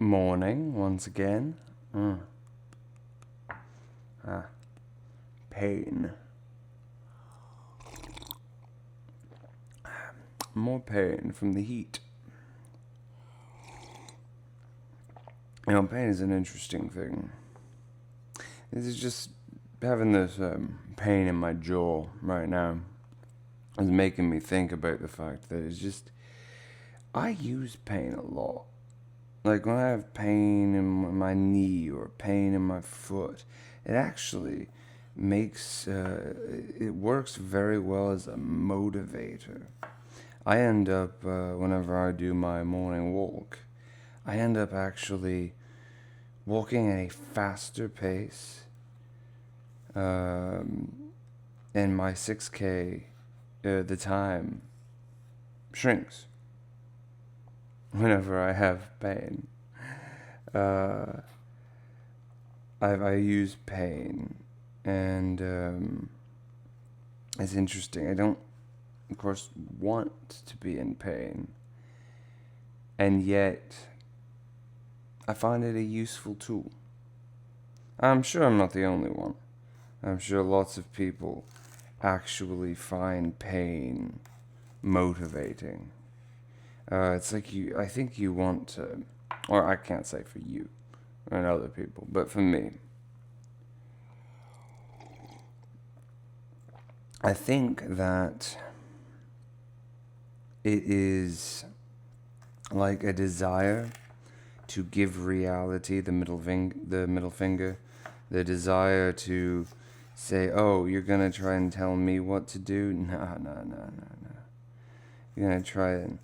Morning, once again. Pain. More pain from the heat. Pain is an interesting thing. This is just having this pain in my jaw right now is making me think about the fact that it's just, I use pain a lot. Like when I have pain in my knee or pain in my foot, it actually makes, it works very well as a motivator. I end up, whenever I do my morning walk, I end up actually walking at a faster pace. And my 6K, the time shrinks whenever I have pain. I use pain, and it's interesting. I don't, of course, want to be in pain, and yet I find it a useful tool. I'm sure I'm not the only one. I'm sure lots of people actually find pain motivating. It's like I think you want to, or I can't say for you and other people, but for me, I think that it is like a desire to give reality the middle finger, the desire to say, "Oh, you're gonna try and tell me what to do? No. You're gonna try and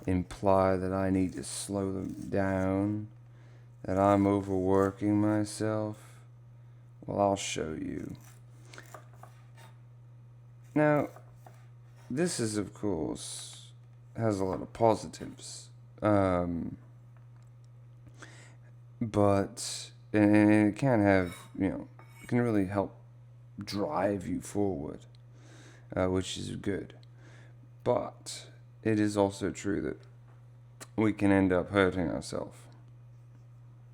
imply that I need to slow them down, that I'm overworking myself. Well, I'll show you." Now, this is, of course, has a lot of positives, but and it can have, it can really help drive you forward, which is good. But it is also true that we can end up hurting ourselves.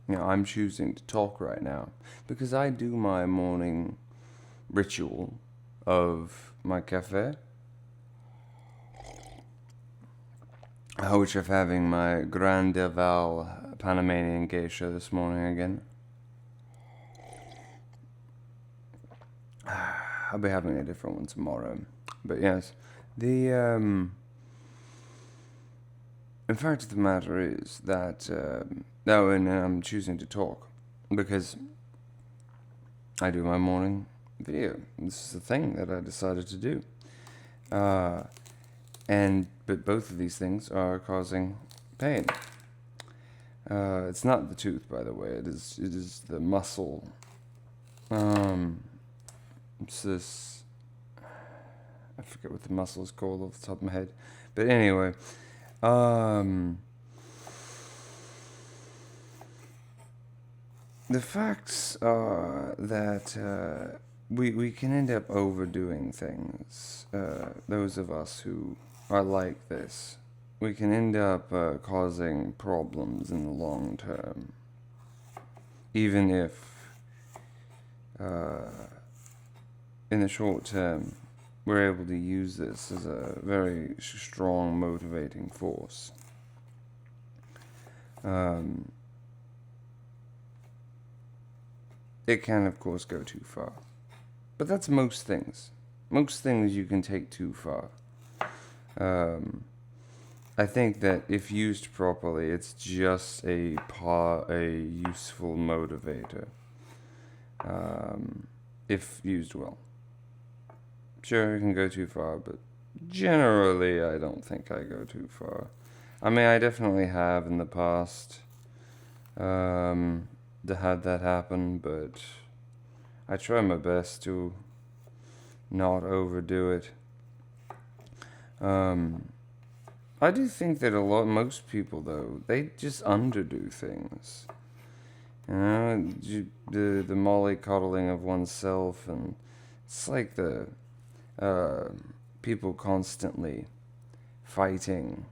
I'm choosing to talk right now because I do my morning ritual of my cafe, which I'm having my Grand Val Panamanian geisha this morning again. I'll be having a different one tomorrow. But yes, the fact of the matter is that, and I'm choosing to talk because I do my morning video. This is the thing that I decided to do. But both of these things are causing pain. It's not the tooth, by the way. It is the muscle. It's this. I forget what the muscle is called off the top of my head, but anyway, the facts are that we can end up overdoing things. Those of us who are like this, we can end up causing problems in the long term, even if in the short term we're able to use this as a very strong motivating force. It can, of course, go too far. But that's most things. Most things you can take too far. I think that if used properly, it's just a useful motivator. If used well. Sure, it can go too far, but generally I don't think I go too far. I mean, I definitely have in the past had that happen, but I try my best to not overdo it. I do think that most people, though, they just underdo things. The mollycoddling of oneself, and it's like the people constantly fighting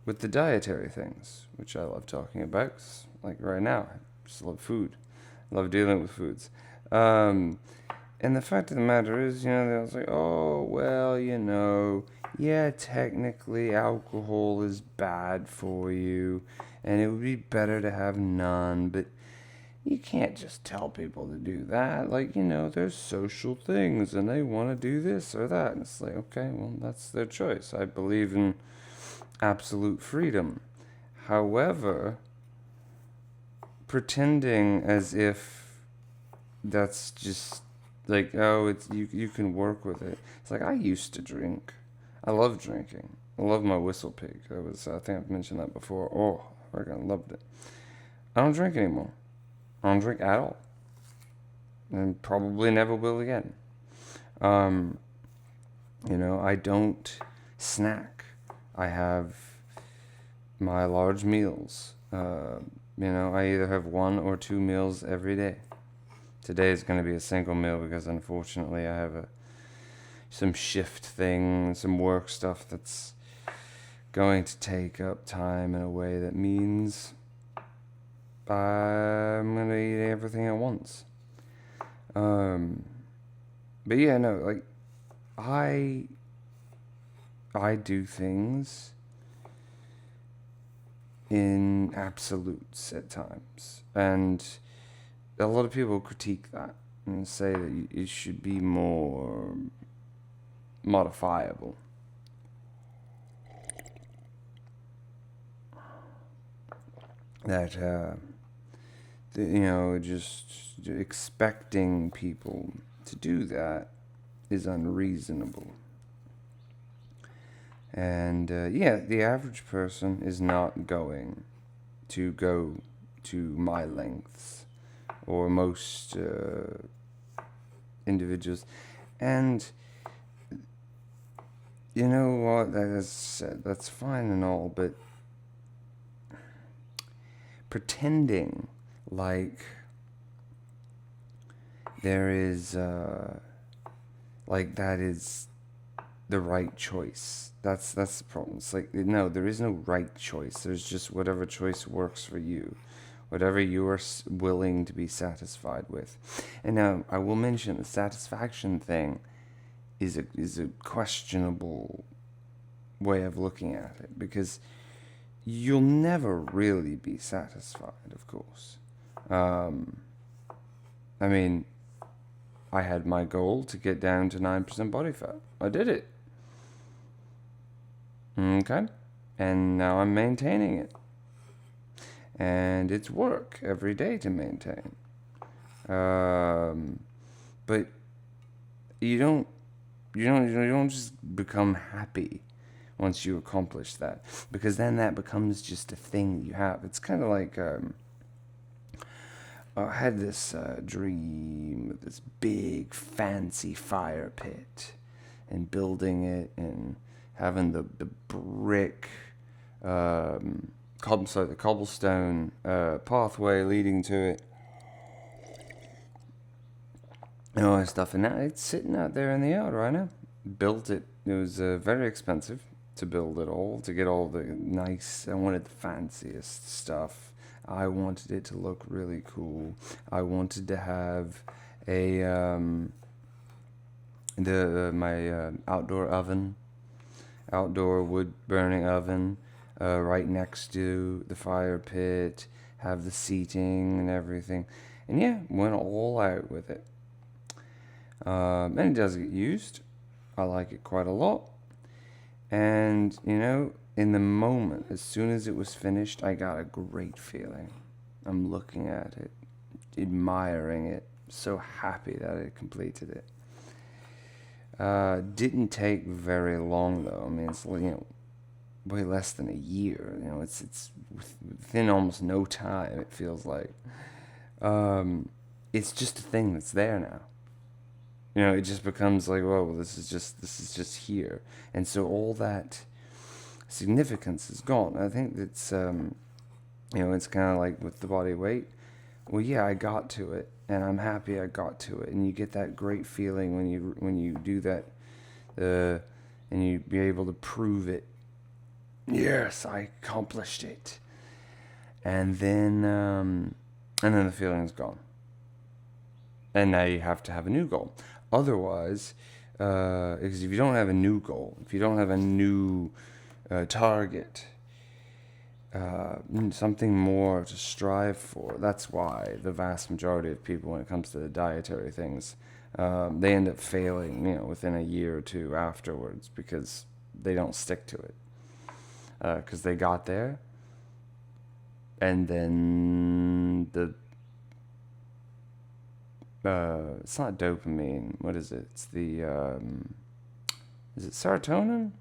with the dietary things, which I love talking about. 'Cause, like right now, I just love food. I love dealing with foods. Um, and the fact of the matter is, they was like, oh, well, yeah, technically alcohol is bad for you, and it would be better to have none, but you can't just tell people to do that. Like, there's social things, and they want to do this or that. And it's like, okay, well, that's their choice. I believe in absolute freedom. However, pretending as if that's just like, oh, it's you can work with it. It's like, I used to drink. I love drinking. I love my Whistle Pig. I think I've mentioned that before. Oh, I freaking loved it. I don't drink anymore. I don't drink at all. And probably never will again. Um, I don't snack. I have my large meals. I either have 1 or 2 meals every day. Today is going to be a single meal because unfortunately I have some shift thing, some work stuff that's going to take up time in a way that means I'm going to eat everything at once. But yeah, no, like, I do things in absolutes at times, and a lot of people critique that and say that it should be more modifiable. That just expecting people to do that is unreasonable. And the average person is not going to go to my lengths, or most individuals. And you know what, that's fine and all, but pretending like there is like that is the right choice. That's the problem. It's like, no, there is no right choice. There's just whatever choice works for you, whatever you are willing to be satisfied with. And now I will mention the satisfaction thing is a questionable way of looking at it, because you'll never really be satisfied, of course. I mean, I had my goal to get down to 9% body fat. I did it. Okay. And now I'm maintaining it. And it's work every day to maintain. But you don't just become happy once you accomplish that, because then that becomes just a thing you have. It's kind of like I had this dream of this big fancy fire pit, and building it, and having the brick the cobblestone pathway leading to it, and all that stuff. And now it's sitting out there in the yard right now. Built it. It was very expensive to build it all, to get all the nice. I wanted the fanciest stuff. I wanted it to look really cool. I wanted to have my outdoor wood burning oven, right next to the fire pit, have the seating and everything, and yeah, went all out with it. And it does get used. I like it quite a lot. And, in the moment, as soon as it was finished, I got a great feeling. I'm looking at it, admiring it, so happy that I completed it. Didn't take very long, though. I mean, it's, way less than a year. It's within almost no time, it feels like. It's just a thing that's there now. It just becomes like, well, this is just here. And so all that significance is gone. I think it's, it's kind of like with the body weight. Well, yeah, I got to it, and I'm happy I got to it. And you get that great feeling when you do that, and you be able to prove it yes, I accomplished it. And then the feeling's gone. And now you have to have a new goal. Otherwise, because if you don't have a new goal, if you don't have a new target, something more to strive for, that's why the vast majority of people, when it comes to the dietary things, they end up failing, within a year or two afterwards because they don't stick to it. Because they got there, and then it's not dopamine. What is it? It's the is it serotonin?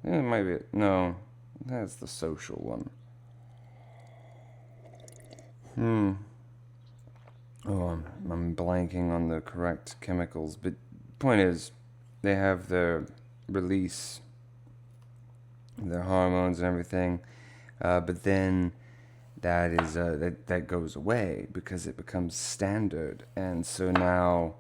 I think it might be. No, that's the social one. Oh, I'm blanking on the correct chemicals, but point is, they have their release, their hormones and everything, but then that goes away because it becomes standard, and so now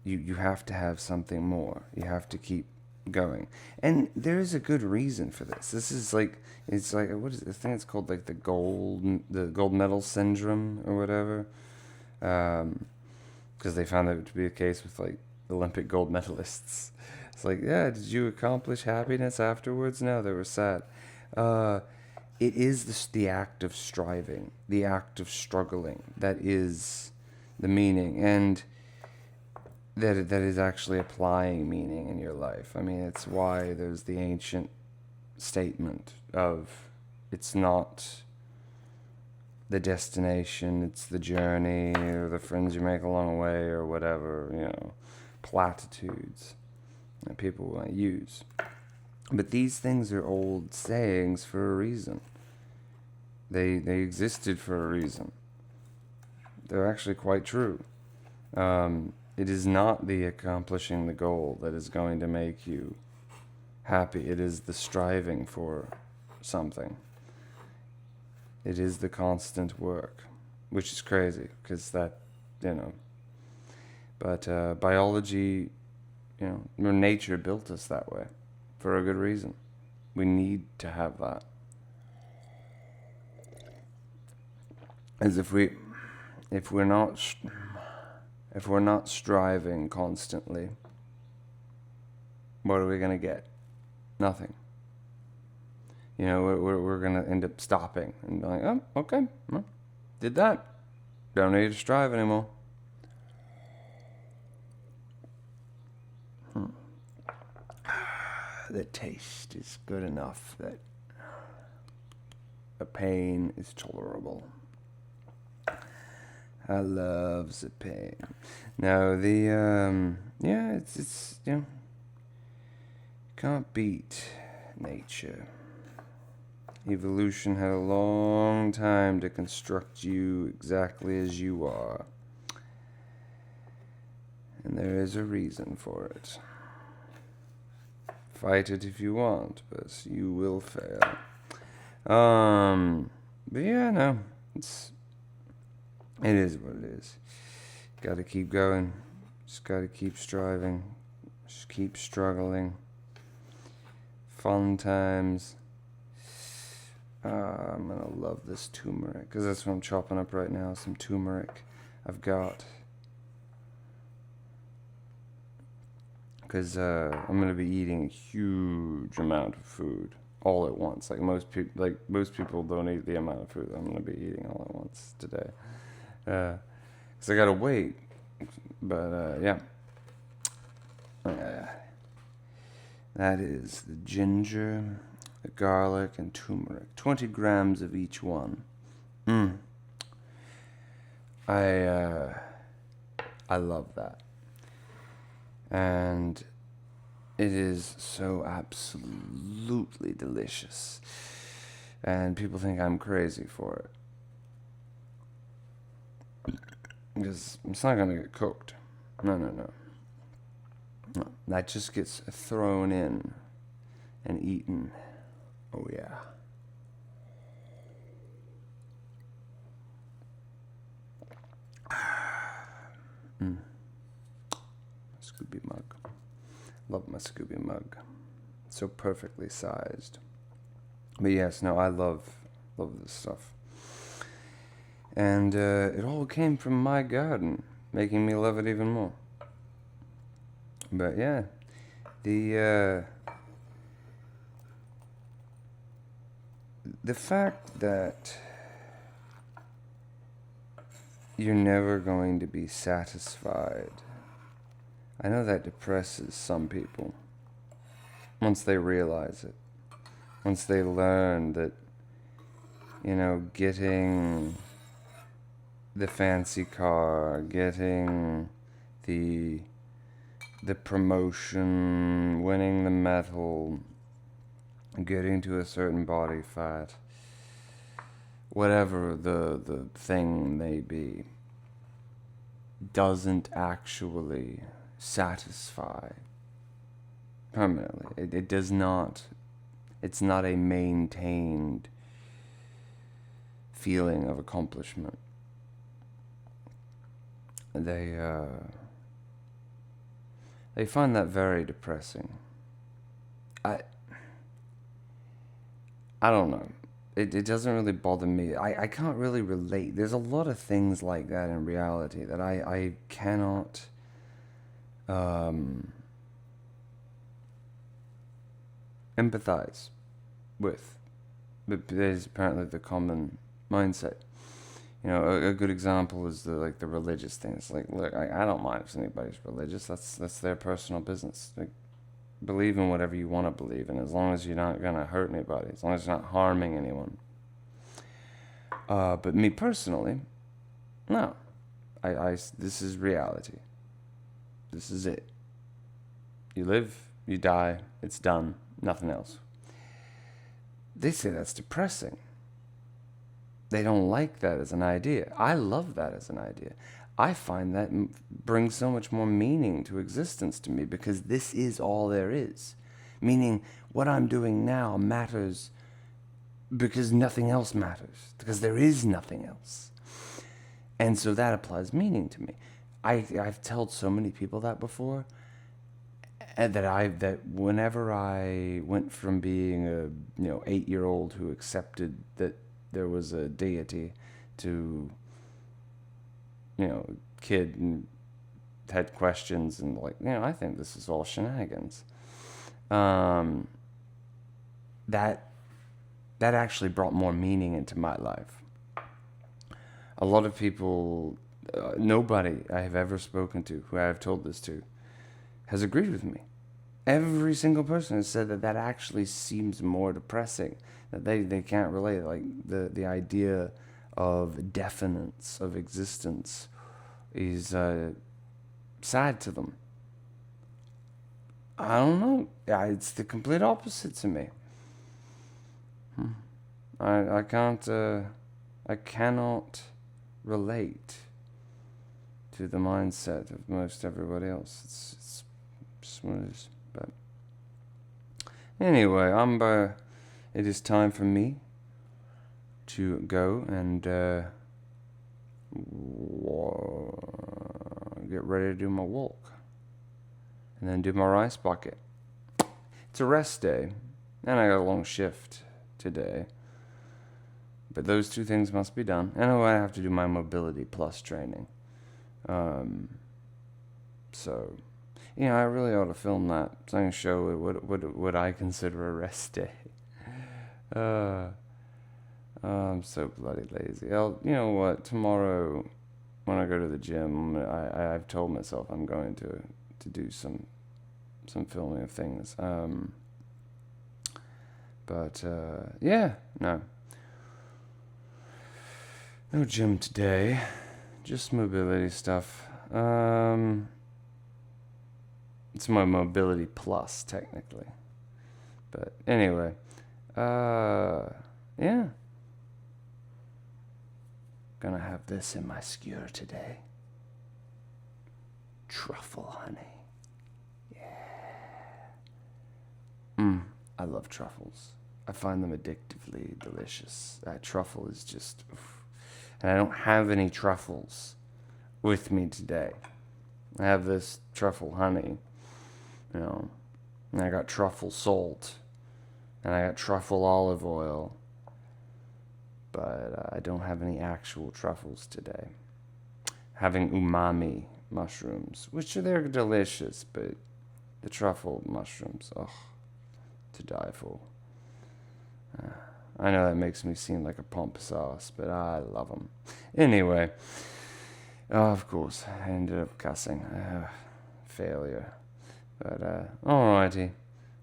you have to have something more. You have to keep going, and there is a good reason for this. This is like it's like what is it? I think it's called like the gold medal syndrome or whatever, because they found that to be the case with like Olympic gold medalists. It's like, yeah, did you accomplish happiness afterwards? No, they were sad. Uh, it is the act of striving, the act of struggling that is the meaning, and that is actually applying meaning in your life. I mean, it's why there's the ancient statement of it's not the destination, it's the journey or the friends you make along the way or whatever, platitudes that people want to use. But these things are old sayings for a reason. They existed for a reason. They're actually quite true. It is not the accomplishing the goal that is going to make you happy. It is the striving for something. It is the constant work, which is crazy because But biology, or nature built us that way for a good reason. We need to have that. As if we're not striving constantly, what are we gonna get? Nothing. We're gonna end up stopping and be like, oh, okay, well, did that. Don't need to strive anymore. The taste is good enough that the pain is tolerable. I loves the pain. Now it's can't beat nature. Evolution had a long time to construct you exactly as you are. And there is a reason for it. Fight it if you want, but you will fail. But yeah, no, it is what it is. Gotta keep going. Just gotta keep striving. Just keep struggling. Fun times. I'm gonna love this turmeric, because that's what I'm chopping up right now, some turmeric I've got. Because I'm gonna be eating a huge amount of food all at once. Like most people don't eat the amount of food I'm gonna be eating all at once today. Because I gotta wait. But yeah. That is the ginger, the garlic, and turmeric. 20 grams of each one. I love that. And it is so absolutely delicious. And people think I'm crazy for it. Because it's not going to get cooked. No. That just gets thrown in and eaten. Oh, yeah. Scooby mug. Love my Scooby mug. So perfectly sized. But yes, no, I love this stuff. And it all came from my garden, making me love it even more. But yeah, the fact that you're never going to be satisfied, I know that depresses some people once they realize it. Once they learn that, getting the fancy car, getting the promotion, winning the medal, getting to a certain body fat, whatever the thing may be, doesn't actually satisfy permanently. It does not. It's not a maintained feeling of accomplishment. They find that very depressing. I don't know. It doesn't really bother me. I can't really relate. There's a lot of things like that in reality that I cannot empathize with. But there's apparently the common mindset. A good example is the religious things. Like, look, I don't mind if anybody's religious. That's their personal business. Like, believe in whatever you want to believe in, as long as you're not gonna hurt anybody, as long as you're not harming anyone. But me personally, no. This is reality. This is it. You live, you die, it's done, nothing else. They say that's depressing. They don't like that as an idea. I love that as an idea. I find that brings so much more meaning to existence to me, because this is all there is. Meaning, what I'm doing now matters because nothing else matters, because there is nothing else. And so that applies meaning to me. I've told so many people that before, and that whenever I went from being a 8-year-old who accepted that there was a deity to kid and had questions and I think this is all shenanigans. That actually brought more meaning into my life. A lot of people, nobody I have ever spoken to, who I have told this to, has agreed with me. Every single person has said that actually seems more depressing, that they can't relate. Like the idea of definiteness of existence is sad to them. I don't know. It's the complete opposite to me. I cannot relate to the mindset of most everybody else. It's just what it is. But anyway, it is time for me to go and get ready to do my walk, and then do my rice bucket. It's a rest day, and I got a long shift today. But those two things must be done. And I have to do my Mobility Plus training. So, I really ought to film that, so I can show what I consider a rest day. I'm so bloody lazy. You know what? Tomorrow, when I go to the gym, I've told myself I'm going to do some filming of things. But no gym today, just mobility stuff. It's my Mobility Plus, technically. But anyway, yeah. Gonna have this in my skewer today. Truffle honey. Yeah. I love truffles. I find them addictively delicious. That truffle is just... Oof. And I don't have any truffles with me today. I have this truffle honey, and I got truffle salt, and I got truffle olive oil, but I don't have any actual truffles today. Having umami mushrooms, which they're delicious, but the truffle mushrooms, ugh, to die for. I know that makes me seem like a pump sauce, but I love them. Anyway, of course, I ended up cussing. Failure. But, alrighty.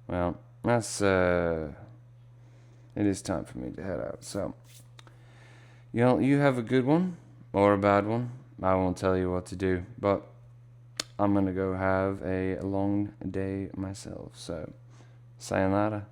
Well, it is time for me to head out. So, you have a good one or a bad one. I won't tell you what to do, but I'm gonna go have a long day myself. So, sayonara.